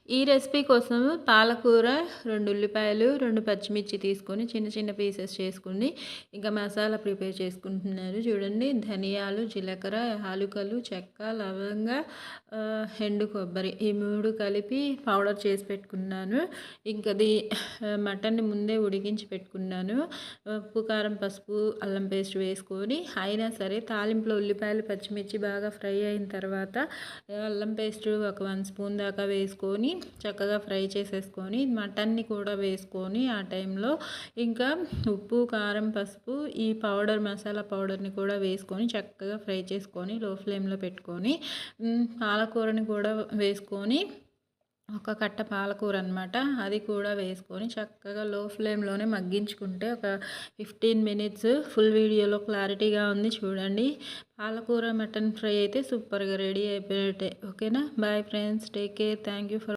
ఈ రెసిపీ కోసం పాలకూర, 2 ఉల్లిపాయలు, 2 పచ్చిమిర్చి తీసుకొని చిన్న చిన్న పీసెస్ చేసుకొని ఇంకా మసాలా ప్రిపేర్ చేసుకుంటున్నారు. చూడండి, ధనియాలు, జీలకర్ర, యాలుకలు, చెక్క, లవంగ, ఎండు కొబ్బరి ఈ 3 కలిపి పౌడర్ చేసి పెట్టుకున్నాను. ఇంకది మటన్ని ముందే ఉడికించి పెట్టుకున్నాను. ఉప్పు, కారం, పసుపు, అల్లం పేస్ట్ వేసుకొని అయినా సరే తాలింపులో ఉల్లిపాయలు, పచ్చిమిర్చి బాగా ఫ్రై అయిన తర్వాత అల్లం పేస్ట్ ఒక 1 స్పూన్ దాకా వేసుకొని చక్కగా ఫ్రై చేసేసుకొని మటన్ని కూడా వేసుకొని ఆ టైంలో ఇంకా ఉప్పు, కారం, పసుపు ఈ పౌడర్ మసాలా పౌడర్ని కూడా వేసుకొని చక్కగా ఫ్రై చేసుకొని లో ఫ్లేమ్లో పెట్టుకొని పాలకూరని కూడా వేసుకొని ఒక కట్ట పాలకూర అనమాట, అది కూడా వేసుకొని చక్కగా లో ఫ్లేమ్లోనే మగ్గించుకుంటే ఒక 15 మినిట్స్ ఫుల్ వీడియోలో క్లారిటీగా ఉంది చూడండి. పాలకూర మటన్ ఫ్రై అయితే సూపర్గా రెడీ అయిపోయినట్టే. ఓకేనా? Bye friends, take care, thank you for